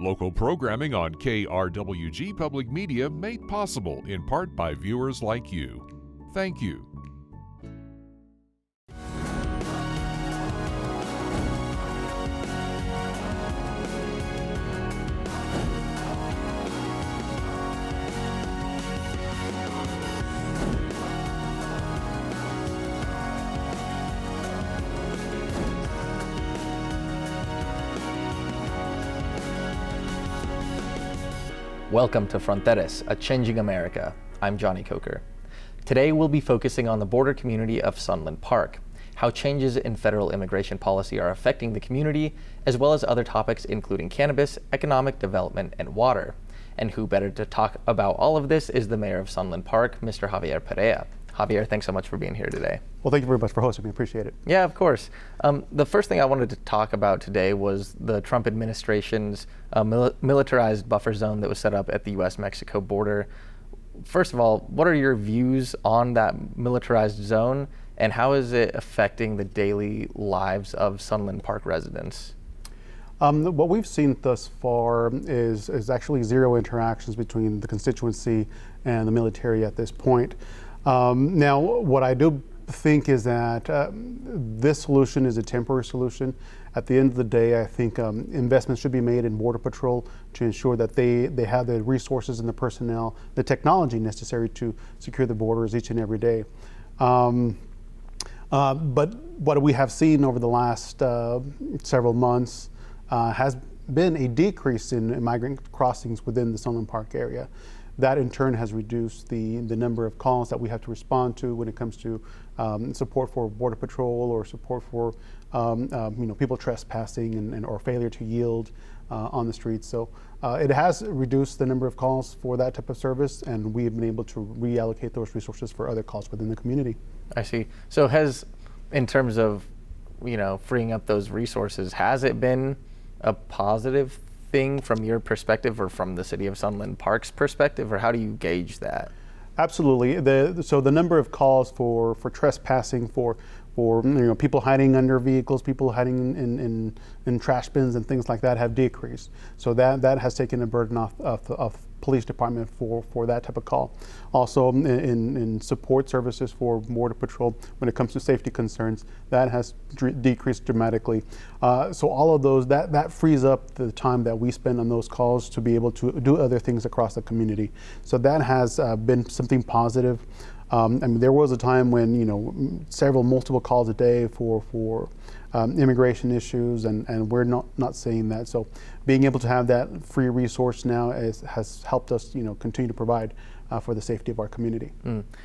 Local programming on KRWG Public Media made possible in part by viewers like you. Thank you. Welcome to Fronteras, a changing America. I'm Johnny Coker. Today we'll be focusing on the border community of Sunland Park, how changes in federal immigration policy are affecting the community, as well as other topics including cannabis, economic development, and water. And who better to talk about all of this is the mayor of Sunland Park, Mr. Javier Perea. Javier, thanks so much for being here today. Well, thank you very much for hosting me. Appreciate it. Yeah, of course. The first thing I wanted to talk about today was the Trump administration's militarized buffer zone that was set up at the U.S.-Mexico border. First of all, what are your views on that militarized zone, and how is it affecting the daily lives of Sunland Park residents? What we've seen thus far is actually zero interactions between the constituency and the military at this point. Now, what I do think is that this solution is a temporary solution. At the end of the day, I think investments should be made in Border Patrol to ensure that they have the resources and the personnel, the technology necessary to secure the borders each and every day. But what we have seen over the last several months has been a decrease in migrant crossings within the Sunland Park area. That in turn has reduced the number of calls that we have to respond to when it comes to support for Border Patrol or support for people trespassing and or failure to yield on the streets. So it has reduced the number of calls for that type of service, and we have been able to reallocate those resources for other calls within the community. I see. So in terms of freeing up those resources, has it been a positive thing from your perspective or from the city of Sunland Park's perspective, or how do you gauge that? Absolutely. So the number of calls for trespassing, for people hiding under vehicles, people hiding in trash bins and things like that have decreased. So that has taken a burden off of police department for that type of call. Also in support services for Border Patrol, when it comes to safety concerns, that has decreased dramatically. So all of those, that frees up the time that we spend on those calls to be able to do other things across the community. So that has been something positive. There was a time when multiple calls a day for immigration issues, and we're not saying that. So being able to have that free resource now has helped us continue to provide for the safety of our community.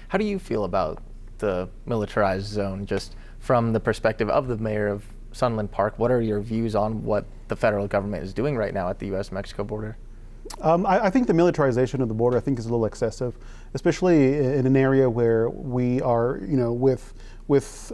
How do you feel about the militarized zone, just from the perspective of the mayor of Sunland Park? What are your views on what the federal government is doing right now at the U.S.-Mexico border? I think the militarization of the border, I think, is a little excessive, especially in an area where we are, with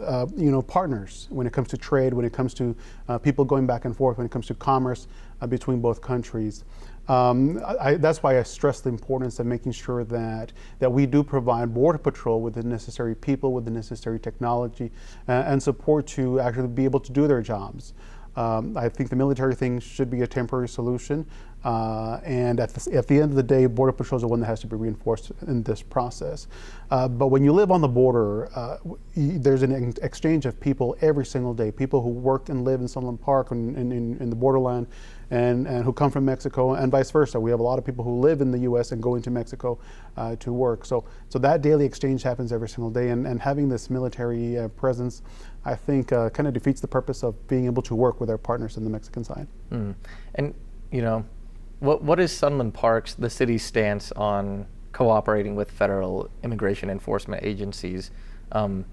partners when it comes to trade, when it comes to people going back and forth, when it comes to commerce between both countries. That's why I stress the importance of making sure that we do provide Border Patrol with the necessary people, with the necessary technology, and support to actually be able to do their jobs. I think the military thing should be a temporary solution, and at the end of the day, Border Patrol is the one that has to be reinforced in this process. But when you live on the border, there's an exchange of people every single day, people who work and live in Sunland Park and in the borderland, and who come from Mexico, and vice versa. We have a lot of people who live in the U.S. and go into Mexico to work. So that daily exchange happens every single day, and having this military presence, I think, kind of defeats the purpose of being able to work with our partners on the Mexican side. And what is Sunland Park's, the city's stance on cooperating with federal immigration enforcement agencies? Has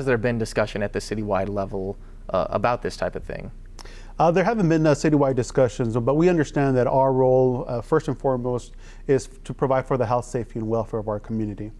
there been discussion at the citywide level about this type of thing? There haven't been citywide discussions, but we understand that our role, first and foremost, is to provide for the health, safety, and welfare of our community.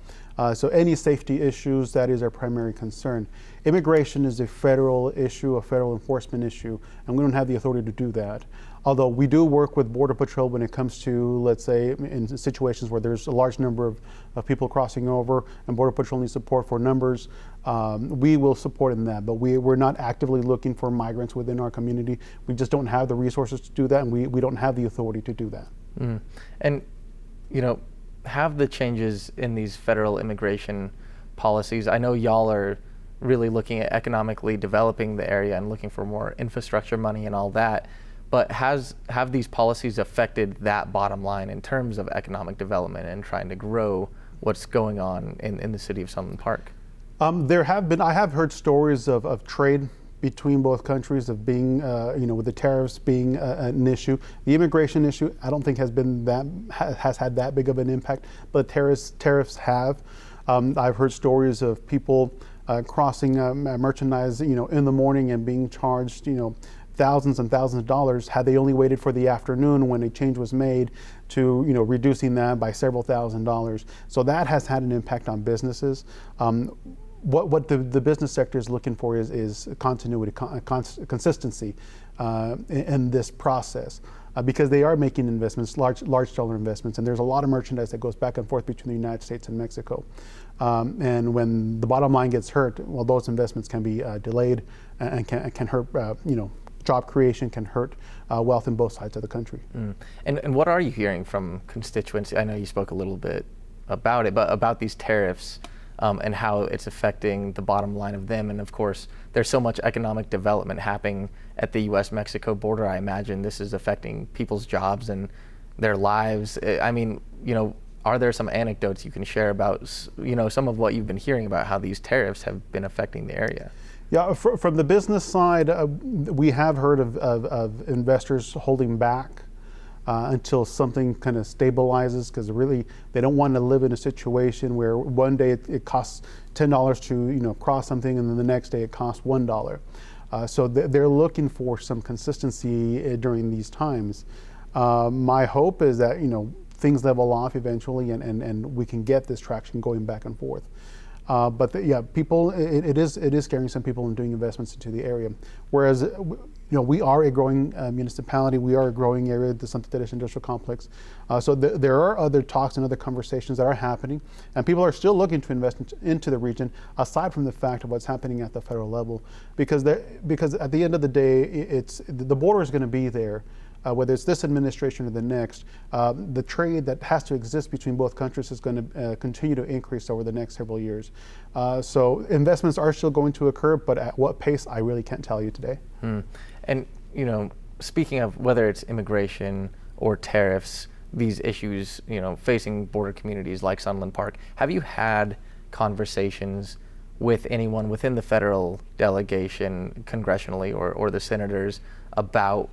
So any safety issues, that is our primary concern. Immigration is a federal issue, a federal enforcement issue, and we don't have the authority to do that. Although we do work with Border Patrol when it comes to, let's say, in situations where there's a large number of people crossing over and Border Patrol needs support for numbers, we will support in that. But we're not actively looking for migrants within our community. We just don't have the resources to do that, and we don't have the authority to do that. Mm. And, have the changes in these federal immigration policies, I know y'all are really looking at economically developing the area and looking for more infrastructure money and all that, but have these policies affected that bottom line in terms of economic development and trying to grow what's going on in the city of Sunland Park? I have heard stories of trade between both countries of being, with the tariffs being an issue. The immigration issue, I don't think has had that big of an impact, but tariffs have. I've heard stories of people crossing merchandise, in the morning and being charged, thousands and thousands of dollars had they only waited for the afternoon when a change was made to, reducing that by several $1,000s. So that has had an impact on businesses. What the business sector is looking for is continuity, consistency in this process, because they are making investments, large dollar investments, and there's a lot of merchandise that goes back and forth between the United States and Mexico. And when the bottom line gets hurt, well, those investments can be delayed and can hurt, job creation, can hurt wealth in both sides of the country. Mm. And what are you hearing from constituents? I know you spoke a little bit about it, but about these tariffs and how it's affecting the bottom line of them. And of course, there's so much economic development happening at the U.S.-Mexico border. I imagine this is affecting people's jobs and their lives. I mean, are there some anecdotes you can share about, some of what you've been hearing about how these tariffs have been affecting the area? Yeah, from the business side, we have heard of investors holding back until something kind of stabilizes, because really they don't want to live in a situation where one day it costs $10 to cross something, and then the next day it costs $1. So they're looking for some consistency during these times. My hope is that things level off eventually, and we can get this traction going back and forth. But people, it is scaring some people in doing investments into the area. Whereas, we are a growing municipality. We are a growing area, the Santa Teresa Industrial Complex. So there are other talks and other conversations that are happening, and people are still looking to invest into the region, aside from the fact of what's happening at the federal level, because at the end of the day, the border is going to be there. Whether it's this administration or the next, the trade that has to exist between both countries is going to continue to increase over the next several years. So investments are still going to occur, but at what pace, I really can't tell you today. Hmm. And, speaking of whether it's immigration or tariffs, these issues, facing border communities like Sunland Park, have you had conversations with anyone within the federal delegation, congressionally, or the senators about,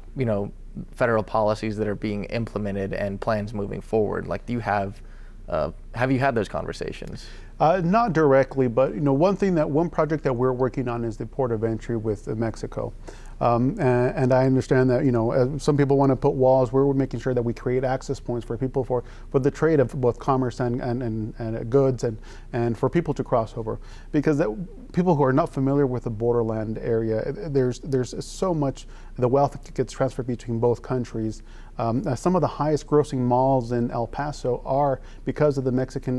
federal policies that are being implemented and plans moving forward? Like, do you have you had those conversations? Not directly, but one project that we're working on is the port of entry with Mexico. And I understand that some people want to put walls. We're making sure that we create access points for people for the trade of both commerce and goods and for people to cross over, because people who are not familiar with the borderland area, there's so much the wealth that gets transferred between both countries. Some of the highest grossing malls in El Paso are because of the Mexican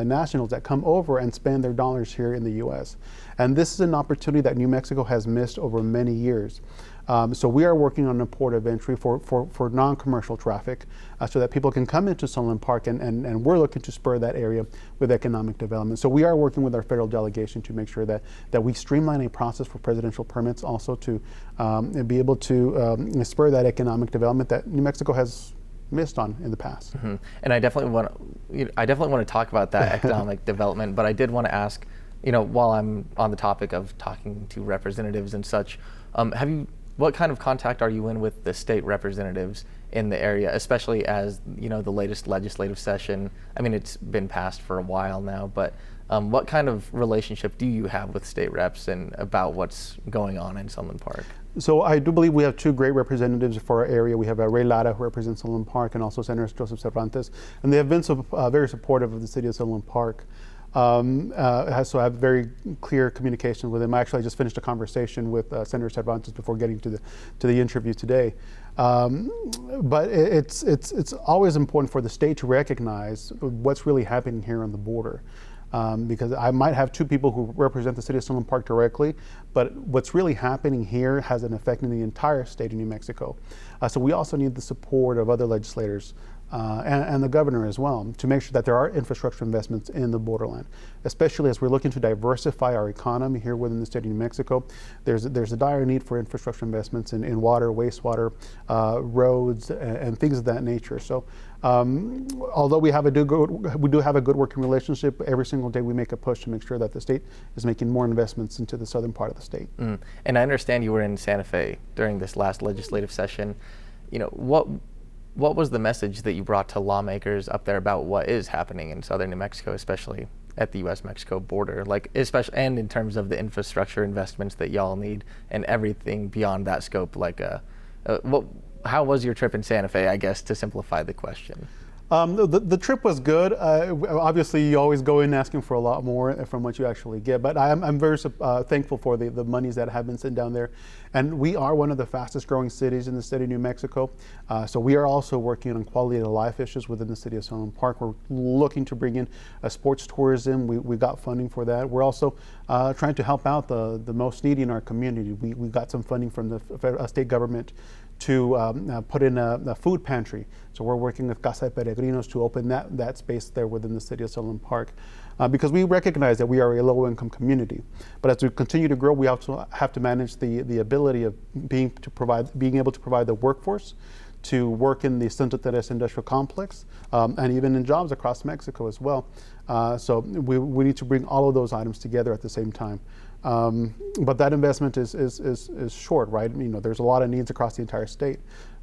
nationals that come over and spend their dollars here in the U.S. And this is an opportunity that New Mexico has missed over many years. So we are working on a port of entry for non-commercial traffic so that people can come into Sunland Park, and we're looking to spur that area with economic development. So we are working with our federal delegation to make sure that we streamline a process for presidential permits, also to be able to spur that economic development that New Mexico has missed on in the past. Mm-hmm. And I definitely want to talk about that economic development, but I did want to ask, while I'm on the topic of talking to representatives and such, what kind of contact are you in with the state representatives in the area, especially as the latest legislative session? I mean, it's been passed for a while now, but what kind of relationship do you have with state reps and about what's going on in Sunland Park? So I do believe we have two great representatives for our area. We have Ray Lara, who represents Sunland Park, and also Senator Joseph Cervantes, and they have been very supportive of the city of Sunland Park. So I have very clear communication with him. I just finished a conversation with Senator Cervantes before getting to the interview today. But it's always important for the state to recognize what's really happening here on the border. because I might have two people who represent the city of Sunland Park directly, but what's really happening here has an effect in the entire state of New Mexico. So we also need the support of other legislators and the governor as well to make sure that there are infrastructure investments in the borderland, especially as we're looking to diversify our economy here within the state of New Mexico. There's a dire need for infrastructure investments in water, wastewater, roads, and things of that nature. So although we do have a good working relationship, every single day we make a push to make sure that the state is making more investments into the southern part of the state. And I understand you were in Santa Fe during this last legislative session. You know, what was the message that you brought to lawmakers up there about what is happening in southern New Mexico, especially at the U.S.-Mexico border, like especially and in terms of the infrastructure investments that y'all need and everything beyond that scope? Like, how was your trip in Santa Fe? I guess to simplify the question. The trip was good. Obviously, you always go in asking for a lot more from what you actually get, but I'm very thankful for the monies that have been sent down there. And we are one of the fastest growing cities in the state of New Mexico. So we are also working on quality of life issues within the city of Sunland Park. We're looking to bring in sports tourism. We got funding for that. We're also trying to help out the most needy in our community. We got some funding from the state government to put in a food pantry. So we're working with Casa de Peregrinos to open that space there within the city of Sunland Park, because we recognize that we are a low-income community. But as we continue to grow, we also have to manage the ability of being able to provide the workforce to work in the Santa Teresa Industrial Complex, and even in jobs across Mexico as well. So we need to bring all of those items together at the same time. But that investment is short, right? You know, there's a lot of needs across the entire state,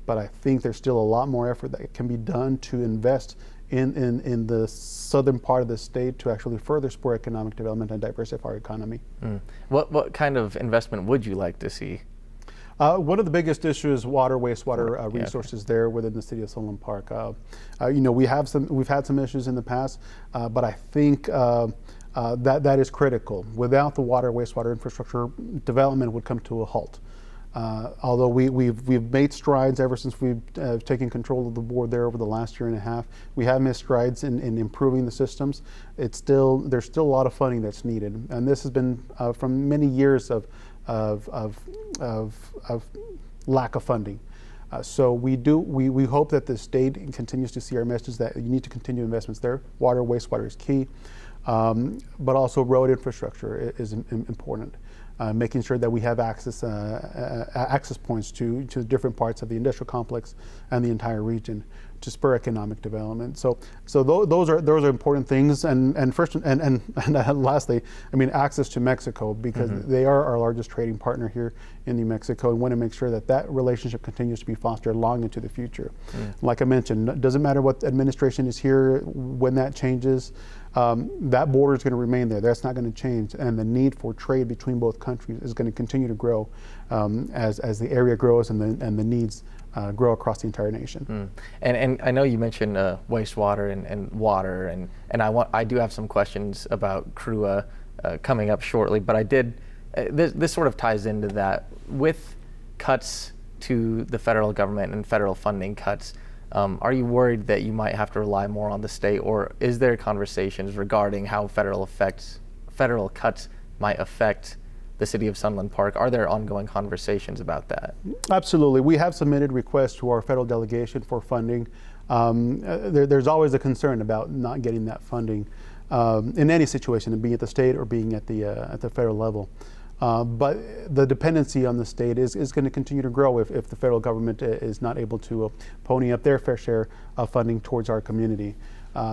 but I think there's still a lot more effort that can be done to invest in the southern part of the state to actually further spur economic development and diversify our economy. What kind of investment would you like to see? One of the biggest issues is water, wastewater resources there within the city of Sunland Park. You know, we've had some issues in the past, but I think that is critical. Without the water, wastewater infrastructure, development would come to a halt. Although we've made strides ever since we've taken control of the board there over the last year and a half. We have made strides in improving the systems. There's still a lot of funding that's needed, and this has been from many years of lack of funding. So we hope that the state continues to see our message that you need to continue investments there. Water, wastewater is key, but also road infrastructure is important. Making sure that we have access points to different parts of the industrial complex and the entire region to spur economic development. So those are important things. And first and lastly, I mean, access to Mexico, because they are our largest trading partner here in New Mexico, and want to make sure that relationship continues to be fostered long into the future. Like I mentioned, it doesn't matter what administration is here, when that changes. That border is going to remain there. That's not going to change, and the need for trade between both countries is going to continue to grow as the area grows and the needs grow across the entire nation. And I know you mentioned wastewater and water, and I do have some questions about CRUA coming up shortly, but this sort of ties into that. With cuts to the federal government and federal funding cuts, are you worried that you might have to rely more on the state, or is there conversations regarding how federal cuts might affect the city of Sunland Park? Are there ongoing conversations about that? Absolutely. We have submitted requests to our federal delegation for funding. There's always a concern about not getting that funding in any situation, being at the state or being at the federal level. But the dependency on the state is going to continue to grow if the federal government is not able to pony up their fair share of funding towards our community.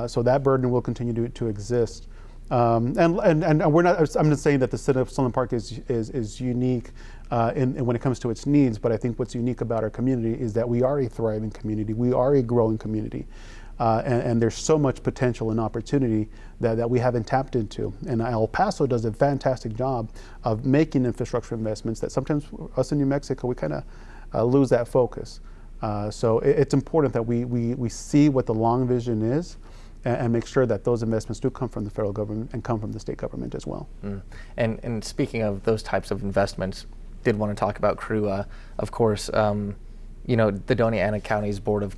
So that burden will continue to exist. And we're not. I'm not saying that the city of Sunland Park is unique when it comes to its needs, but I think what's unique about our community is that we are a thriving community. We are a growing community. And there's so much potential and opportunity that we haven't tapped into. And El Paso does a fantastic job of making infrastructure investments that sometimes us in New Mexico, we kind of lose that focus. So it's important that we see what the long vision is and make sure that those investments do come from the federal government and come from the state government as well. And speaking of those types of investments, did want to talk about CRUA. Of course, you know, the Doña Ana County's Board of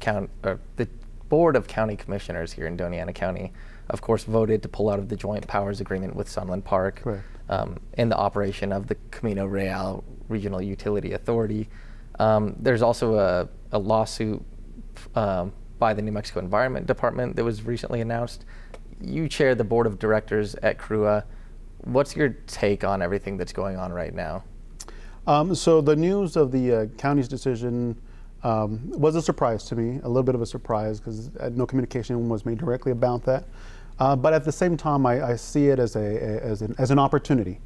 County Commissioners here in Doña Ana County of course, voted to pull out of the joint powers agreement with Sunland Park. Correct. In the operation of the Camino Real Regional Utility Authority. There's also a lawsuit by the New Mexico Environment Department that was recently announced. You chair the board of directors at CRUA. What's your take on everything that's going on right now? So the news of the county's decision was a surprise to me, a little bit of a surprise, because no communication was made directly about that. But at the same time, I see it as an opportunity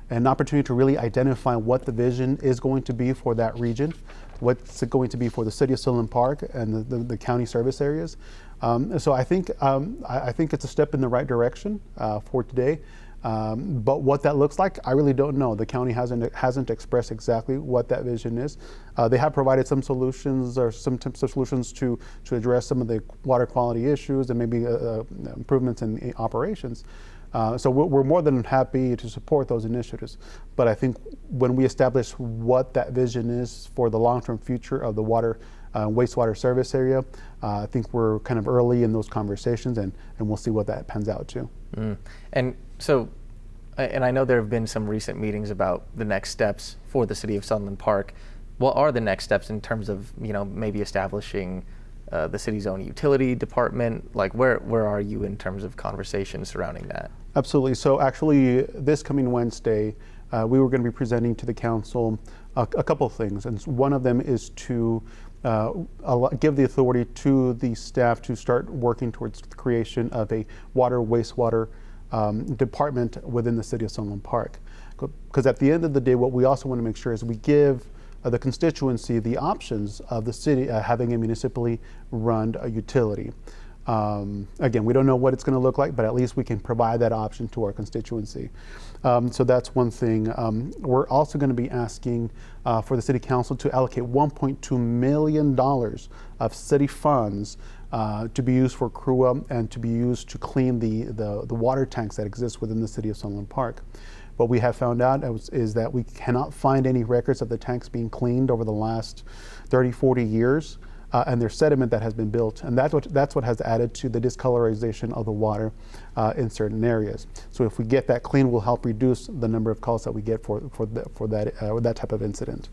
to really identify what the vision is going to be for that region, what's it going to be for the city of Sunland Park and the county service areas. So I think it's a step in the right direction for today. But what that looks like, I really don't know. The county hasn't expressed exactly what that vision is. They have provided some solutions or some types of solutions to address some of the water quality issues and maybe improvements in operations. So we're more than happy to support those initiatives. But I think when we establish what that vision is for the long-term future of the water wastewater service area, I think we're kind of early in those conversations, and we'll see what that pans out to. And so, and I know there have been some recent meetings about the next steps for the city of Sunland Park. What are the next steps in terms of, maybe establishing the city's own utility department? Like, where are you in terms of conversations surrounding that? Absolutely. So actually, this coming Wednesday, we were going to be presenting to the council a couple of things, and one of them is to give the authority to the staff to start working towards the creation of a water wastewater department within the city of Sunland Park. Because at the end of the day, what we also want to make sure is we give the constituency the options of the city having a municipally run utility. Again, we don't know what it's going to look like, but at least we can provide that option to our constituency. So that's one thing. We're also going to be asking for the city council to allocate $1.2 million of city funds to be used for CRUA and to be used to clean the water tanks that exist within the city of Sunland Park. What we have found out is that we cannot find any records of the tanks being cleaned over the last 30, 40 years. And there's sediment that has been built, and that's what has added to the discolorization of the water in certain areas. So if we get that clean, we'll help reduce the number of calls that we get for that type of incident.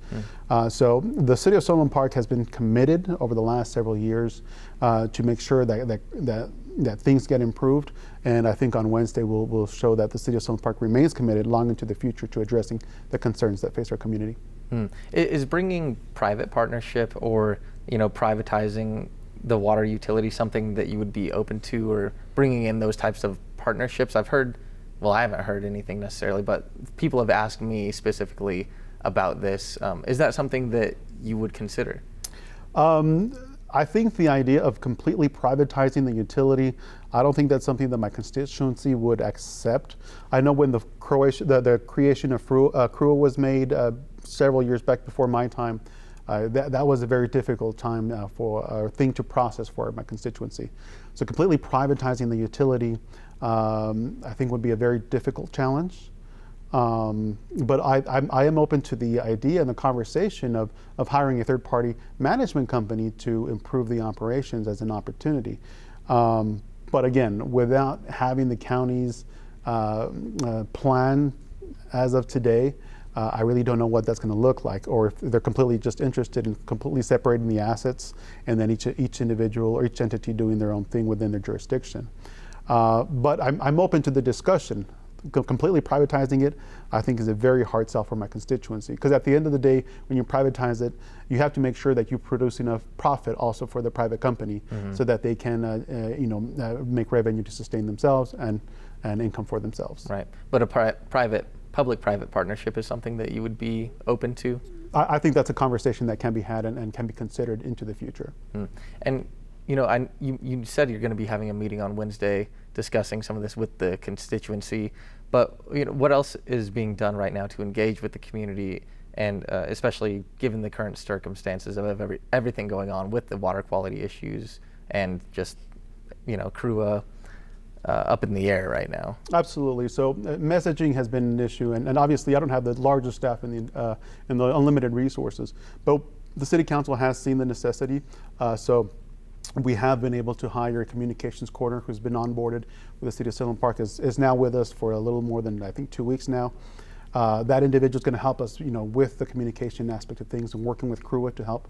So the city of Sunland Park has been committed over the last several years to make sure that things get improved, and I think on Wednesday we'll show that the city of Sunland Park remains committed long into the future to addressing the concerns that face our community. Is bringing private partnership or privatizing the water utility something that you would be open to, or bringing in those types of partnerships? I haven't heard anything necessarily, but people have asked me specifically about this. Is that something that you would consider? I think the idea of completely privatizing the utility, I don't think that's something that my constituency would accept. I know when the creation of CRUA was made several years back before my time, that was a very difficult time thing to process for my constituency. So completely privatizing the utility, I think would be a very difficult challenge. But I am open to the idea and the conversation of hiring a third-party management company to improve the operations as an opportunity. But again, without having the county's plan as of today, I really don't know what that's going to look like, or if they're completely just interested in completely separating the assets and then each individual or each entity doing their own thing within their jurisdiction. But I'm open to the discussion. Completely privatizing it, I think, is a very hard sell for my constituency, because at the end of the day, when you privatize it, you have to make sure that you produce enough profit also for the private company, so that they can make revenue to sustain themselves and income for themselves. Right, but a public-private partnership is something that you would be open to? I think that's a conversation that can be had and can be considered into the future. And you said you're going to be having a meeting on Wednesday discussing some of this with the constituency, but what else is being done right now to engage with the community, and especially given the current circumstances of everything going on with the water quality issues and just CRUA up in the air right now? Absolutely. So messaging has been an issue, and obviously I don't have the largest staff in the unlimited resources, but the city council has seen the necessity. So We have been able to hire a communications coordinator who's been onboarded with the City of Sunland Park, is now with us for a little more than, I think, 2 weeks now. That individual is going to help us, with the communication aspect of things and working with CRUA to help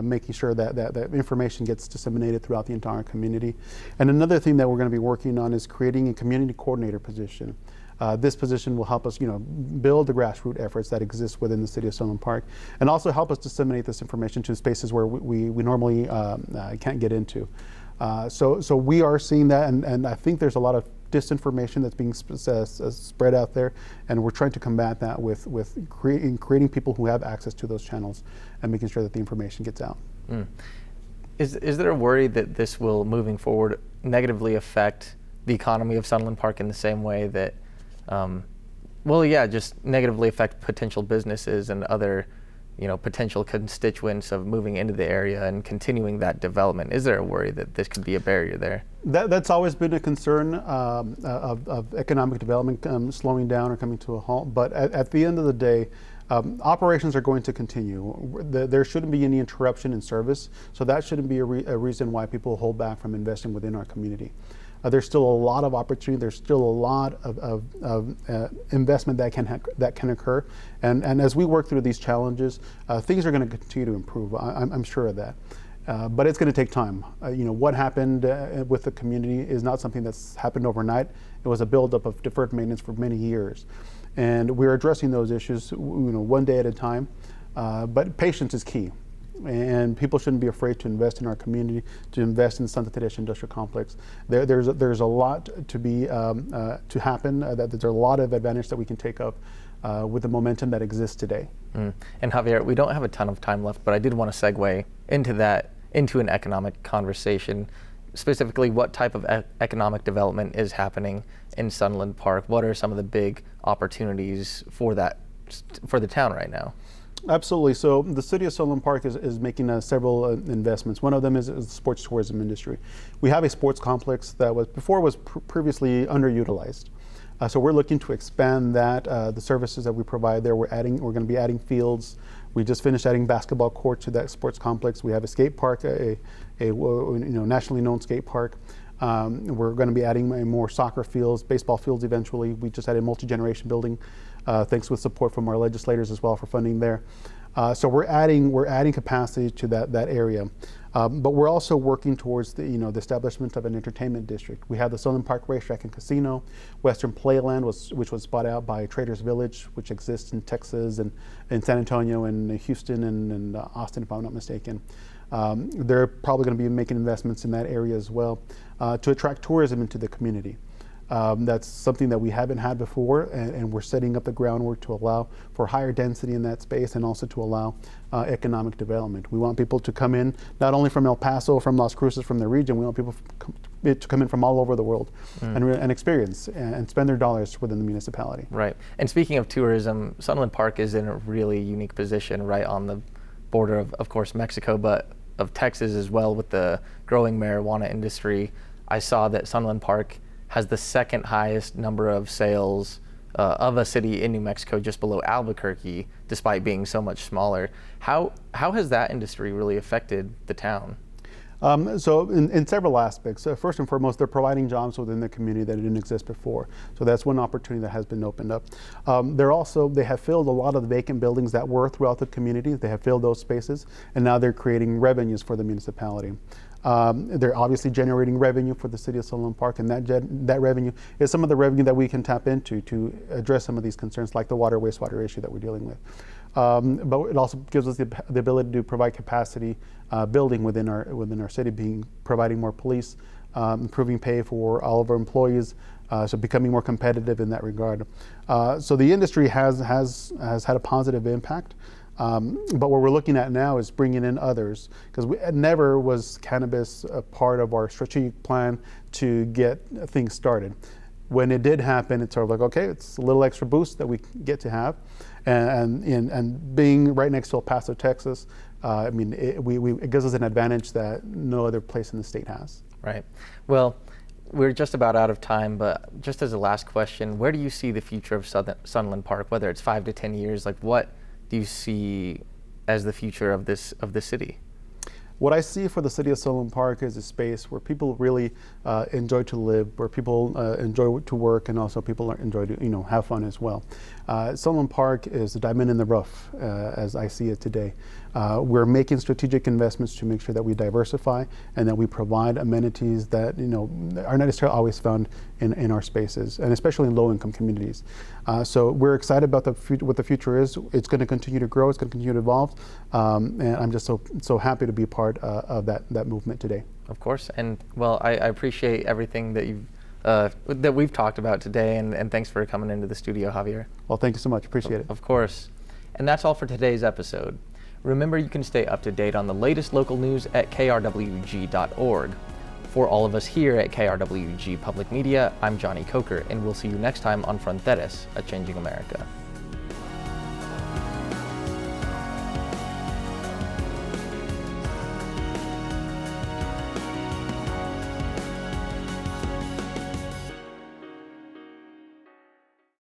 making sure that information gets disseminated throughout the entire community. And another thing that we're going to be working on is creating a community coordinator position. This position will help us, build the grassroots efforts that exist within the City of Sunland Park, and also help us disseminate this information to spaces where we normally can't get into. So we are seeing that, and I think there's a lot of disinformation that's being spread out there, and we're trying to combat that with creating people who have access to those channels and making sure that the information gets out. Mm. Is there a worry that this will, moving forward, negatively affect the economy of Sunland Park in the same way that, just negatively affect potential businesses and other, potential constituents of moving into the area and continuing that development? Is there a worry that this could be a barrier there? That's always been a concern of economic development slowing down or coming to a halt. But at the end of the day, operations are going to continue. There shouldn't be any interruption in service, so that shouldn't be a reason why people hold back from investing within our community. There's still a lot of opportunity. There's still a lot of investment that can occur, and as we work through these challenges, things are going to continue to improve. I'm sure of that. But it's going to take time. What happened with the community is not something that's happened overnight. It was a buildup of deferred maintenance for many years, and we're addressing those issues, one day at a time. But patience is key, and people shouldn't be afraid to invest in our community, to invest in the Santa Teresa Industrial Complex. There's a lot to happen. There's a lot of advantage that we can take up with the momentum that exists today. Mm. And Javier, we don't have a ton of time left, but I did want to segue into an economic conversation. Specifically, what type of economic development is happening in Sunland Park? What are some of the big opportunities for the town right now? Absolutely. So the City of Sunland Park is making several investments. One of them is the sports tourism industry. We have a sports complex that was previously underutilized. So we're looking to expand that, the services that we provide there. We're going to be adding fields. We just finished adding basketball court to that sports complex. We have a skate park, a nationally known skate park. We're going to be adding more soccer fields, baseball fields eventually. We just had a multi-generation building, thanks with support from our legislators as well for funding there. So we're adding capacity to that area. But we're also working towards the establishment of an entertainment district. We have the Sunland Park Racetrack and Casino, Western Playland, which was bought out by Traders Village, which exists in Texas and in San Antonio and Houston and Austin, if I'm not mistaken. They're probably going to be making investments in that area as well to attract tourism into the community. That's something that we haven't had before, and we're setting up the groundwork to allow for higher density in that space and also to allow economic development. We want people to come in, not only from El Paso, from Las Cruces, from the region, we want people to come in from all over the world and experience and spend their dollars within the municipality. Right. And speaking of tourism, Sunland Park is in a really unique position right on the border of course, Mexico, but of Texas as well with the growing marijuana industry. I saw that Sunland Park has the second highest number of sales of a city in New Mexico, just below Albuquerque, despite being so much smaller. How has that industry really affected the town? So in several aspects. First and foremost, they're providing jobs within the community that didn't exist before. So that's one opportunity that has been opened up. They have filled a lot of the vacant buildings that were throughout the community. They have filled those spaces, and now they're creating revenues for the municipality. They're obviously generating revenue for the City of Sunland Park, and that revenue is some of the revenue that we can tap into to address some of these concerns, like the water wastewater issue that we're dealing with. But it also gives us the ability to provide capacity building within our city, providing more police, improving pay for all of our employees, so becoming more competitive in that regard. So the industry has had a positive impact. But what we're looking at now is bringing in others, because never was cannabis a part of our strategic plan to get things started. When it did happen, it's sort of like, okay, it's a little extra boost that we get to have, and being right next to El Paso, Texas, it gives us an advantage that no other place in the state has. Right. Well, we're just about out of time, but just as a last question, where do you see the future of Sunland Park? Whether it's 5 to 10 years, like what do you see as the future of the city? what I see for the city of Sunland Park is a space where people really enjoy to live, where people enjoy to work, and also people enjoy to have fun as well. Sunland Park is the diamond in the rough, as I see it today. We're making strategic investments to make sure that we diversify and that we provide amenities that are not necessarily always found in our spaces, and especially in low-income communities. So we're excited about what the future is. It's going to continue to grow. It's going to continue to evolve, and I'm just so happy to be part of that movement today. Of course, and well, I appreciate everything that we've talked about today, and thanks for coming into the studio, Javier. Well, thank you so much. Appreciate it. Of course. And that's all for today's episode. Remember, you can stay up to date on the latest local news at krwg.org. For all of us here at KRWG Public Media, I'm Johnny Coker, and we'll see you next time on Fronteras, A Changing America.